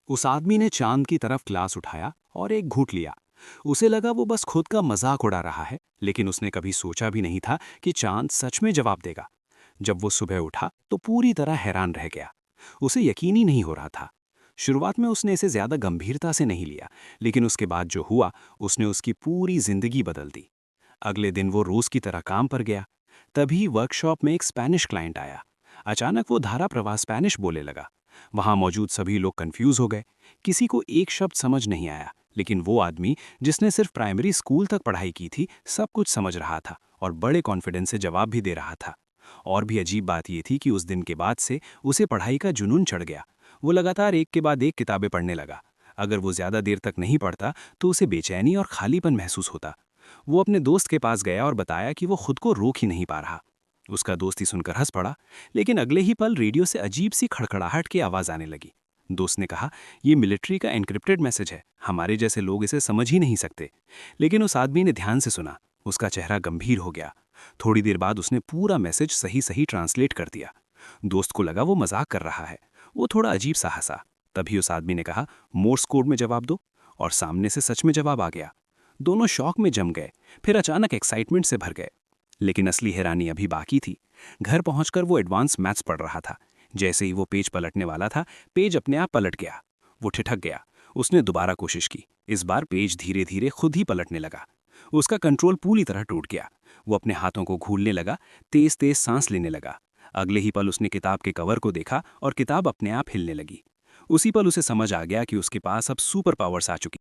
उस आदमी ने चांद की तरफ ग्लास उठाया और एक घूंट लिया। उसे लगा वो बस खुद का मजाक उड़ा रहा है, लेकिन उसने कभी सोचा भी नहीं था कि चांद सच में जवाब देगा। जब वो सुबह उठा तो पूरी तरह हैरान रह गया। उसे यकीन ही नहीं हो रहा था। शुरुआत में उसने इसे ज्यादा गंभीरता से नहीं लिया, लेकिन उसके बाद जो हुआ उसने उसकी पूरी जिंदगी बदल दी। अगले दिन वो रोज की तरह काम पर गया। तभी वर्कशॉप में एक स्पेनिश क्लाइंट आया। अचानक वो धारा प्रवाह स्पेनिश बोले लगा। वहां मौजूद सभी लोग कंफ्यूज हो गए। किसी को एक शब्द समझ नहीं आया, लेकिन वो आदमी जिसने सिर्फ प्राइमरी स्कूल तक पढ़ाई की थी सब कुछ समझ रहा था और बड़े कॉन्फिडेंस से जवाब भी दे रहा था। और भी अजीब बात यह थी कि उस दिन के बाद से उसे पढ़ाई का जुनून चढ़ गया। वो लगातार एक के बाद एक किताबें पढ़ने लगा। अगर वो ज्यादा देर तक नहीं पढ़ता तो उसे बेचैनी और खालीपन महसूस होता। वो अपने दोस्त के पास गया और बताया कि वो खुद को रोक ही नहीं पा रहा। उसका दोस्त ही सुनकर हंस पड़ा, लेकिन अगले ही पल रेडियो से अजीब सी खड़खड़ाहट की आवाज आने लगी। दोस्त ने कहा, ये मिलिट्री का एन्क्रिप्टेड मैसेज है, हमारे जैसे लोग इसे समझ ही नहीं सकते। लेकिन उस आदमी ने ध्यान से सुना। उसका चेहरा गंभीर हो गया। थोड़ी देर बाद उसने पूरा मैसेज सही सही ट्रांसलेट कर दिया। दोस्त को लगा वो मजाक कर रहा है। वो थोड़ा अजीब सा हंसा। तभी उस आदमी ने कहा, मोर्स कोड में जवाब दो। और सामने से सच में जवाब आ गया। दोनों शौक में जम गए, फिर अचानक एक्साइटमेंट से भर गए। लेकिन असली हैरानी अभी बाकी थी। घर पहुंचकर वो एडवांस मैथ्स पढ़ रहा था। जैसे ही वो पेज पलटने वाला था, पेज अपने आप पलट गया। वो ठिठक गया। उसने दोबारा कोशिश की। इस बार पेज धीरे धीरे खुद ही पलटने लगा। उसका कंट्रोल पूरी तरह टूट गया। वो अपने हाथों को घूलने लगा, तेज तेज सांस लेने लगा। अगले ही पल उसने किताब के कवर को देखा और किताब अपने आप हिलने लगी। उसी पल उसे समझ आ गया कि उसके पास अब सुपर पावर्स आ चुकी।